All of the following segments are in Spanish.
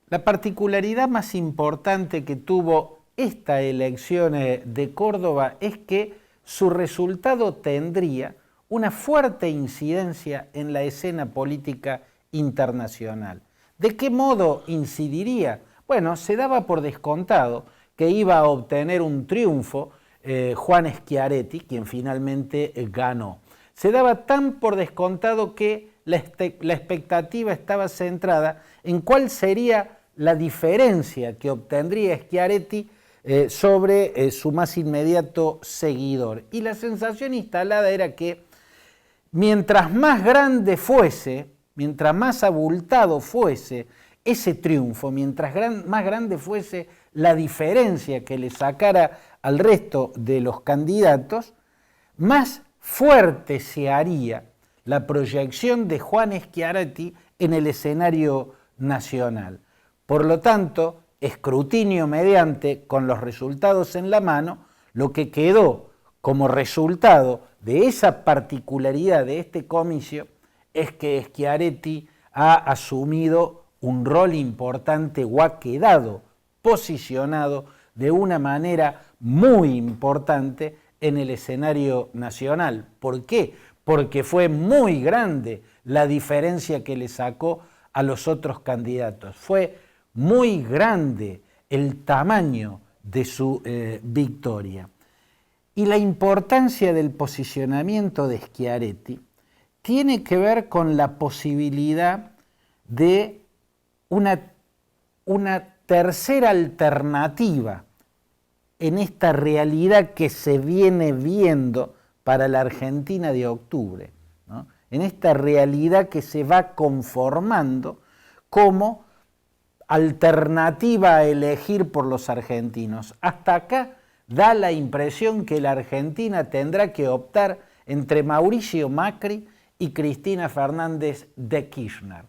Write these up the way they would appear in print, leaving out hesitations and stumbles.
La particularidad más importante que tuvo esta elección de Córdoba es que su resultado tendría una fuerte incidencia en la escena política internacional. ¿De qué modo incidiría? Bueno, se daba por descontado que iba a obtener un triunfo Juan Schiaretti, quien finalmente ganó. Se daba tan por descontado que la expectativa estaba centrada en cuál sería la diferencia que obtendría Schiaretti sobre su más inmediato seguidor. Y la sensación instalada era que mientras más grande fuese, mientras más abultado fuese ese triunfo, mientras más grande fuese la diferencia que le sacara al resto de los candidatos, más fuerte se haría la proyección de Juan Schiaretti en el escenario nacional. Por lo tanto, escrutinio mediante, con los resultados en la mano, lo que quedó como resultado de esa particularidad de este comicio es que Schiaretti ha asumido un rol importante o ha quedado posicionado de una manera muy importante en el escenario nacional. ¿Por qué? Porque fue muy grande la diferencia que le sacó a los otros candidatos. Fue muy grande el tamaño de su victoria. Y la importancia del posicionamiento de Schiaretti tiene que ver con la posibilidad de una tercera alternativa en esta realidad que se viene viendo para la Argentina de octubre, ¿no? En esta realidad que se va conformando como alternativa a elegir por los argentinos. Hasta acá da la impresión que la Argentina tendrá que optar entre Mauricio Macri y Cristina Fernández de Kirchner.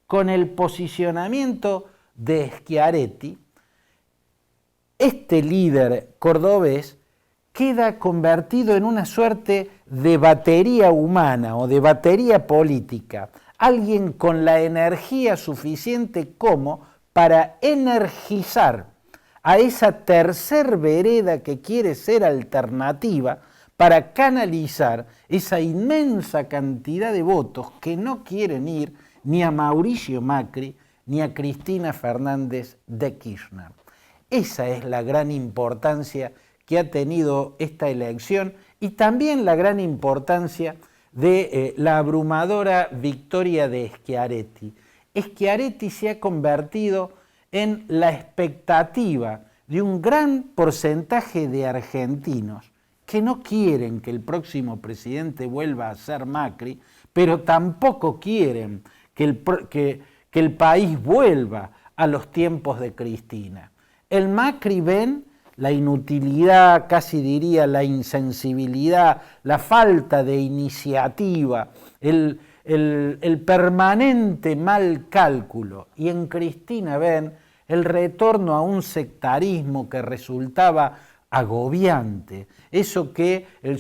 Con el posicionamiento de Schiaretti, este líder cordobés queda convertido en una suerte de batería humana o de batería política, alguien con la energía suficiente como para energizar a esa tercer vereda que quiere ser alternativa, para canalizar esa inmensa cantidad de votos que no quieren ir ni a Mauricio Macri ni a Cristina Fernández de Kirchner. Esa es la gran importancia que ha tenido esta elección y también la gran importancia de la abrumadora victoria de Schiaretti. Schiaretti se ha convertido en la expectativa de un gran porcentaje de argentinos que no quieren que el próximo presidente vuelva a ser Macri, pero tampoco quieren que el país vuelva a los tiempos de Cristina. El Macri ven la inutilidad, casi diría la insensibilidad, la falta de iniciativa, el permanente mal cálculo. Y en Cristina ven el retorno a un sectarismo que resultaba agobiante, eso que el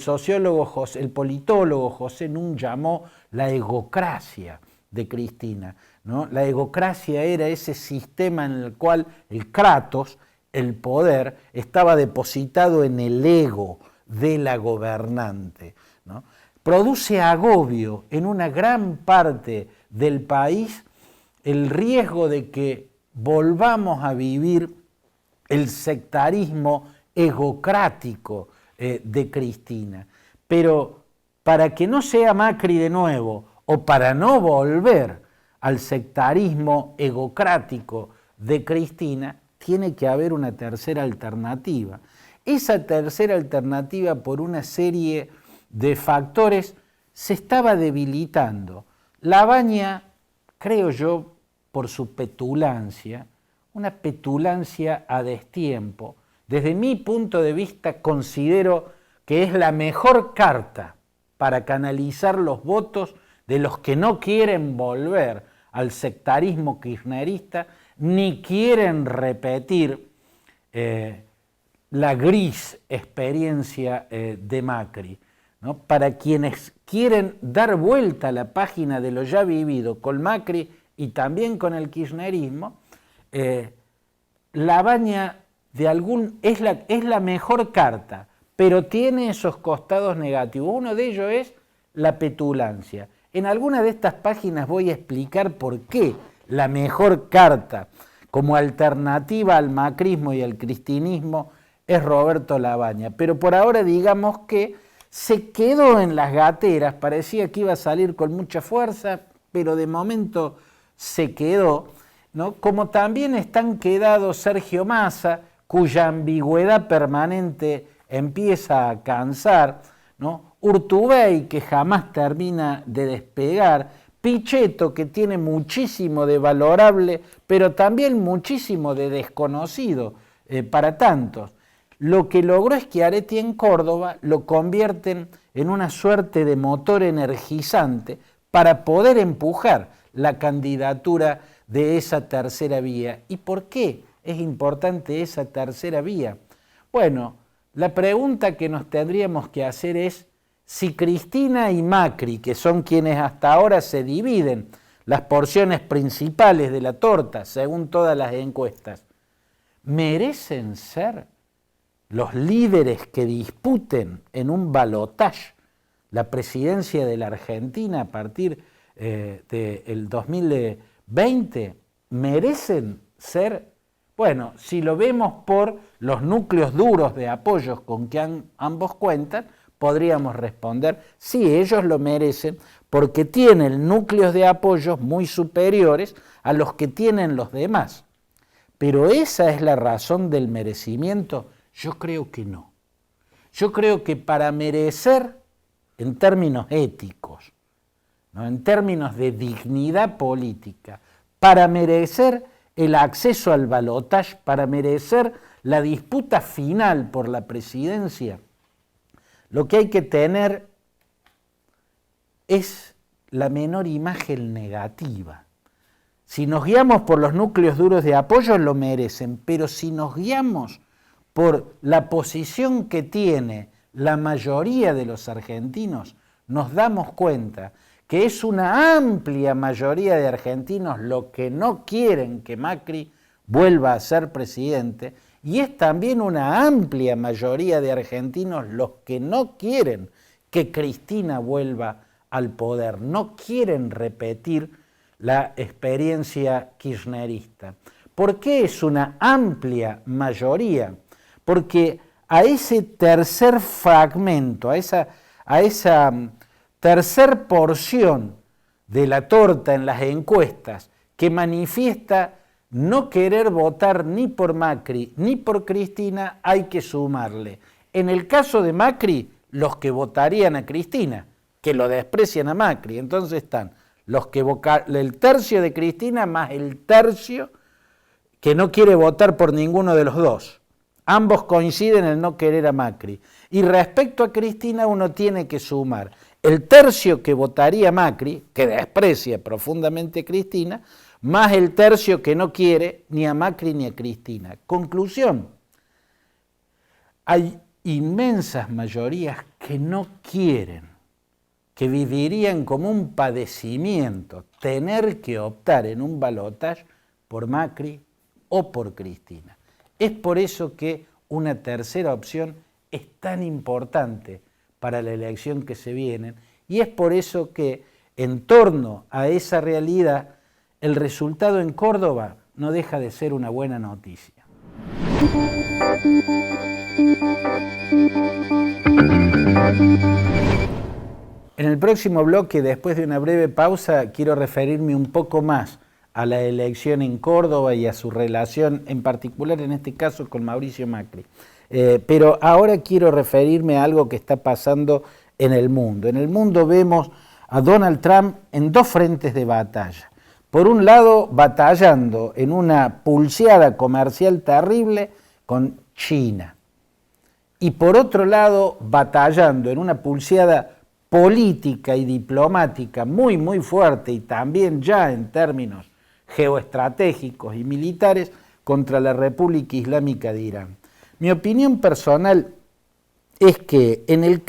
politólogo José Nun llamó la egocracia de Cristina, ¿no? La egocracia era ese sistema en el cual el kratos, el poder, estaba depositado en el ego de la gobernante, ¿no? Produce agobio en una gran parte del país el riesgo de que volvamos a vivir el sectarismo egocrático de Cristina. Pero para que no sea Macri de nuevo o para no volver al sectarismo egocrático de Cristina, tiene que haber una tercera alternativa. Esa tercera alternativa, por una serie de factores, se estaba debilitando. Labaña, creo yo, por su petulancia, una petulancia a destiempo. Desde mi punto de vista, considero que es la mejor carta para canalizar los votos de los que no quieren volver al sectarismo kirchnerista ni quieren repetir la gris experiencia de Macri, ¿no? Para quienes quieren dar vuelta a la página de lo ya vivido con Macri y también con el kirchnerismo, Labaña es la mejor carta, pero tiene esos costados negativos. Uno de ellos es la petulancia. En alguna de estas páginas voy a explicar por qué la mejor carta como alternativa al macrismo y al cristinismo es Roberto Labaña. Pero por ahora digamos que se quedó en las gateras, parecía que iba a salir con mucha fuerza, pero de momento se quedó, ¿no? Como también están quedados Sergio Massa, cuya ambigüedad permanente empieza a cansar, ¿no? Urtubey, que jamás termina de despegar, Pichetto, que tiene muchísimo de valorable, pero también muchísimo de desconocido para tantos. Lo que logró Schiaretti en Córdoba lo convierten en una suerte de motor energizante para poder empujar la candidatura de esa tercera vía. ¿Y por qué es importante esa tercera vía? Bueno, la pregunta que nos tendríamos que hacer es si Cristina y Macri, que son quienes hasta ahora se dividen las porciones principales de la torta, según todas las encuestas, merecen ser los líderes que disputen en un balotaje la presidencia de la Argentina a partir del 2020, merecen ser, bueno, si lo vemos por los núcleos duros de apoyos con que ambos cuentan, podríamos responder, sí, ellos lo merecen porque tienen núcleos de apoyos muy superiores a los que tienen los demás. Pero esa es la razón del merecimiento. Yo creo que no. Yo creo que para merecer, en términos éticos, ¿no? En términos de dignidad política, para merecer el acceso al balotaje, para merecer la disputa final por la presidencia, lo que hay que tener es la menor imagen negativa. Si nos guiamos por los núcleos duros de apoyo, lo merecen, pero si nos guiamos por la posición que tiene la mayoría de los argentinos, nos damos cuenta que es una amplia mayoría de argentinos los que no quieren que Macri vuelva a ser presidente, y es también una amplia mayoría de argentinos los que no quieren que Cristina vuelva al poder, no quieren repetir la experiencia kirchnerista. ¿Por qué es una amplia mayoría? Porque a ese tercer fragmento, a esa tercer porción de la torta en las encuestas que manifiesta no querer votar ni por Macri ni por Cristina, hay que sumarle. En el caso de Macri, los que votarían a Cristina, que lo desprecian a Macri. Entonces están los que el tercio de Cristina más el tercio que no quiere votar por ninguno de los dos. Ambos coinciden en no querer a Macri. Y respecto a Cristina uno tiene que sumar el tercio que votaría a Macri, que desprecia profundamente a Cristina, más el tercio que no quiere ni a Macri ni a Cristina. Conclusión, hay inmensas mayorías que no quieren, que vivirían como un padecimiento tener que optar en un balotaje por Macri o por Cristina. Es por eso que una tercera opción es tan importante para la elección que se viene, y es por eso que en torno a esa realidad el resultado en Córdoba no deja de ser una buena noticia. En el próximo bloque, después de una breve pausa, quiero referirme un poco más a la elección en Córdoba y a su relación, en particular en este caso, con Mauricio Macri. Pero ahora quiero referirme a algo que está pasando en el mundo. En el mundo vemos a Donald Trump en dos frentes de batalla. Por un lado, batallando en una pulseada comercial terrible con China. Y por otro lado, batallando en una pulseada política y diplomática muy, muy fuerte y también ya en términos geoestratégicos y militares contra la República Islámica de Irán. Mi opinión personal es que en el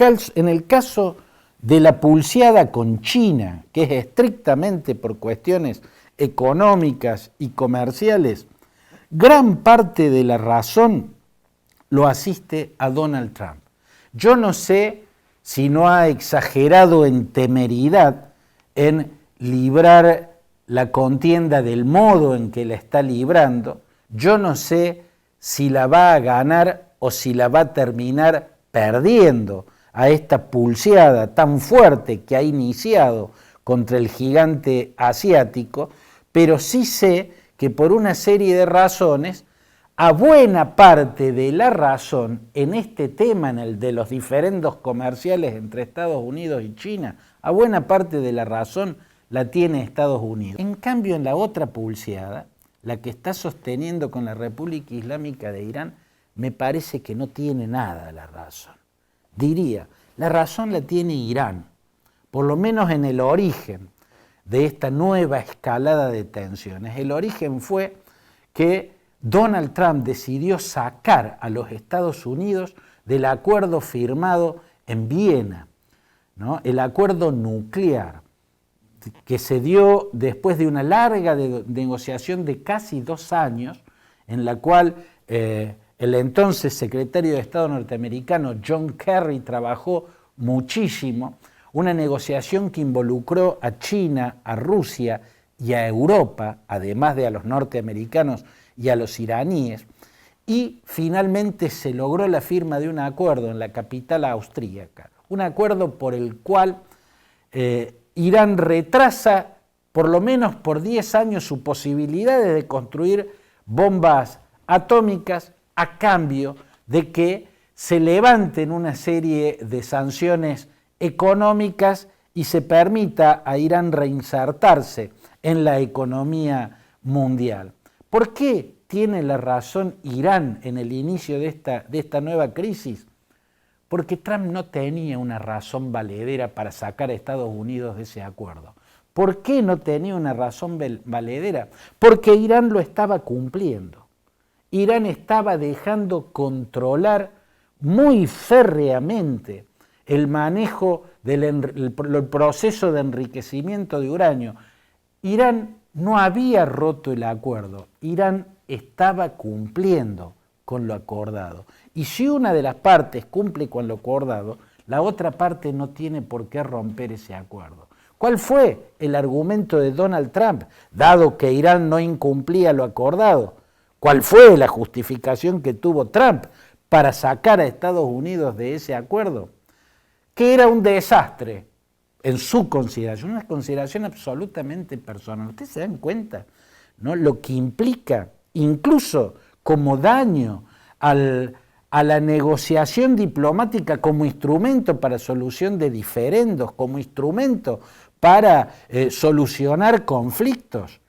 caso de la pulseada con China, que es estrictamente por cuestiones económicas y comerciales, gran parte de la razón lo asiste a Donald Trump. Yo no sé si no ha exagerado en temeridad en librar la contienda del modo en que la está librando. Yo no sé si la va a ganar o si la va a terminar perdiendo a esta pulseada tan fuerte que ha iniciado contra el gigante asiático, pero sí sé que por una serie de razones, a buena parte de la razón en este tema, en el de los diferendos comerciales entre Estados Unidos y China, a buena parte de la razón la tiene Estados Unidos. En cambio, en la otra pulseada, la que está sosteniendo con la República Islámica de Irán, me parece que no tiene nada la razón. Diría, la razón la tiene Irán, por lo menos en el origen de esta nueva escalada de tensiones. El origen fue que Donald Trump decidió sacar a los Estados Unidos del acuerdo firmado en Viena, ¿no? El acuerdo nuclear, que se dio después de una larga negociación de casi 2 años, en la cual el entonces secretario de Estado norteamericano John Kerry trabajó muchísimo, una negociación que involucró a China, a Rusia y a Europa, además de a los norteamericanos y a los iraníes, y finalmente se logró la firma de un acuerdo en la capital austríaca, un acuerdo por el cual Irán retrasa por lo menos por 10 años sus posibilidades de construir bombas atómicas a cambio de que se levanten una serie de sanciones económicas y se permita a Irán reinsertarse en la economía mundial. ¿Por qué tiene la razón Irán en el inicio de esta nueva crisis? Porque Trump no tenía una razón valedera para sacar a Estados Unidos de ese acuerdo. ¿Por qué no tenía una razón valedera? Porque Irán lo estaba cumpliendo. Irán estaba dejando controlar muy férreamente el manejo del proceso de enriquecimiento de uranio. Irán no había roto el acuerdo, Irán estaba cumpliendo con lo acordado. Y si una de las partes cumple con lo acordado, la otra parte no tiene por qué romper ese acuerdo. ¿Cuál fue el argumento de Donald Trump, dado que Irán no incumplía lo acordado? ¿Cuál fue la justificación que tuvo Trump para sacar a Estados Unidos de ese acuerdo? Que era un desastre en su consideración, una consideración absolutamente personal. ¿Ustedes se dan cuenta, ¿no? Lo que implica, incluso como daño a la negociación diplomática como instrumento para solución de diferendos, como instrumento para solucionar conflictos,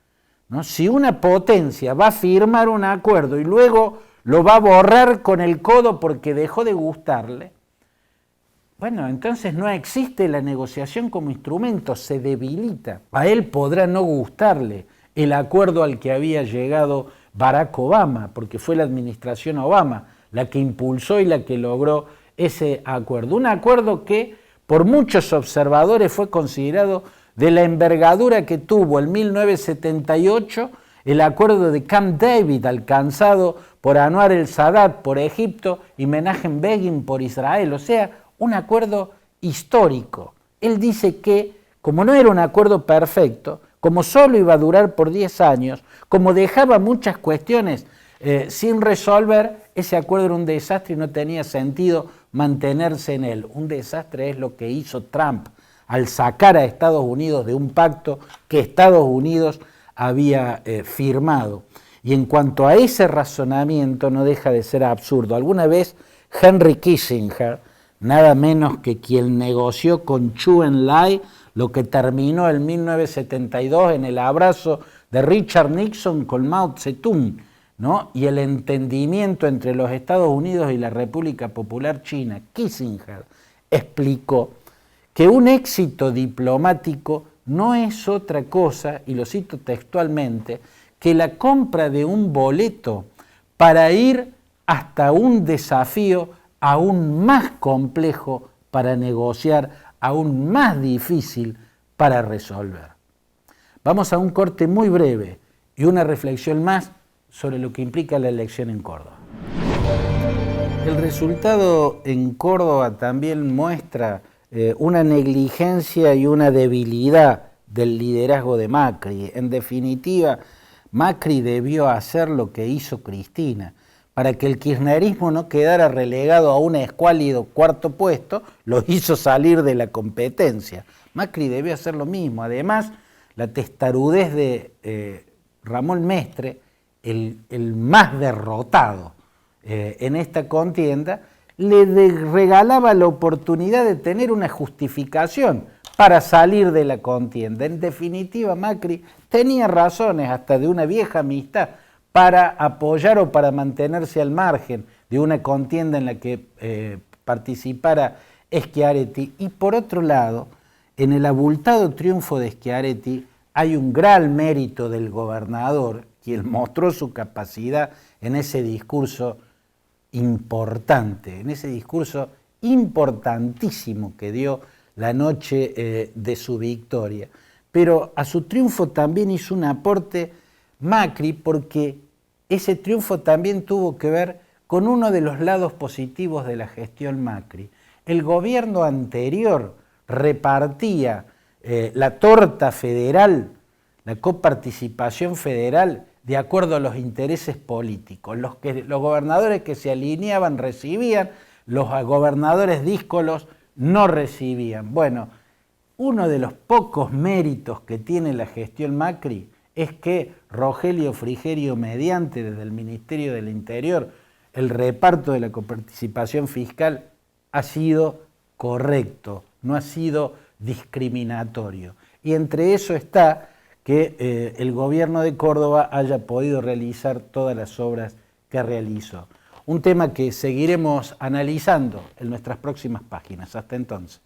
¿no? Si una potencia va a firmar un acuerdo y luego lo va a borrar con el codo porque dejó de gustarle, bueno, entonces no existe la negociación como instrumento, se debilita. A él podrá no gustarle el acuerdo al que había llegado Barack Obama, porque fue la administración Obama la que impulsó y la que logró ese acuerdo. Un acuerdo que por muchos observadores fue considerado de la envergadura que tuvo en 1978 el acuerdo de Camp David alcanzado por Anwar el Sadat por Egipto y Menachem Begin por Israel, o sea, un acuerdo histórico. Él dice que, como no era un acuerdo perfecto, como solo iba a durar por 10 años, como dejaba muchas cuestiones sin resolver, ese acuerdo era un desastre y no tenía sentido mantenerse en él. Un desastre es lo que hizo Trump al sacar a Estados Unidos de un pacto que Estados Unidos había firmado. Y en cuanto a ese razonamiento no deja de ser absurdo. Alguna vez Henry Kissinger, nada menos que quien negoció con Zhou Enlai lo que terminó en 1972 en el abrazo de Richard Nixon con Mao Zedong, ¿no? Y el entendimiento entre los Estados Unidos y la República Popular China. Kissinger explicó que un éxito diplomático no es otra cosa, y lo cito textualmente, que la compra de un boleto para ir hasta un desafío aún más complejo para negociar, aún más difícil para resolver. Vamos a un corte muy breve y una reflexión más sobre lo que implica la elección en Córdoba. El resultado en Córdoba también muestra una negligencia y una debilidad del liderazgo de Macri. En definitiva, Macri debió hacer lo que hizo Cristina. Para que el kirchnerismo no quedara relegado a un escuálido cuarto puesto, lo hizo salir de la competencia. Macri debió hacer lo mismo. Además, la testarudez de Ramón Mestre, el más derrotado en esta contienda, le regalaba la oportunidad de tener una justificación para salir de la contienda. En definitiva, Macri tenía razones hasta de una vieja amistad para apoyar o para mantenerse al margen de una contienda en la que participara Schiaretti. Y por otro lado, en el abultado triunfo de Schiaretti hay un gran mérito del gobernador, quien mostró su capacidad en ese discurso importante, en ese discurso importantísimo que dio la noche de su victoria. Pero a su triunfo también hizo un aporte Macri, porque ese triunfo también tuvo que ver con uno de los lados positivos de la gestión Macri. El gobierno anterior repartía la torta federal, la coparticipación federal, de acuerdo a los intereses políticos. Los gobernadores que se alineaban recibían, los gobernadores díscolos no recibían. Bueno, uno de los pocos méritos que tiene la gestión Macri es que Rogelio Frigerio, mediante desde el Ministerio del Interior, el reparto de la coparticipación fiscal ha sido correcto, no ha sido discriminatorio. Y entre eso está que el gobierno de Córdoba haya podido realizar todas las obras que realizó. Un tema que seguiremos analizando en nuestras próximas páginas. Hasta entonces.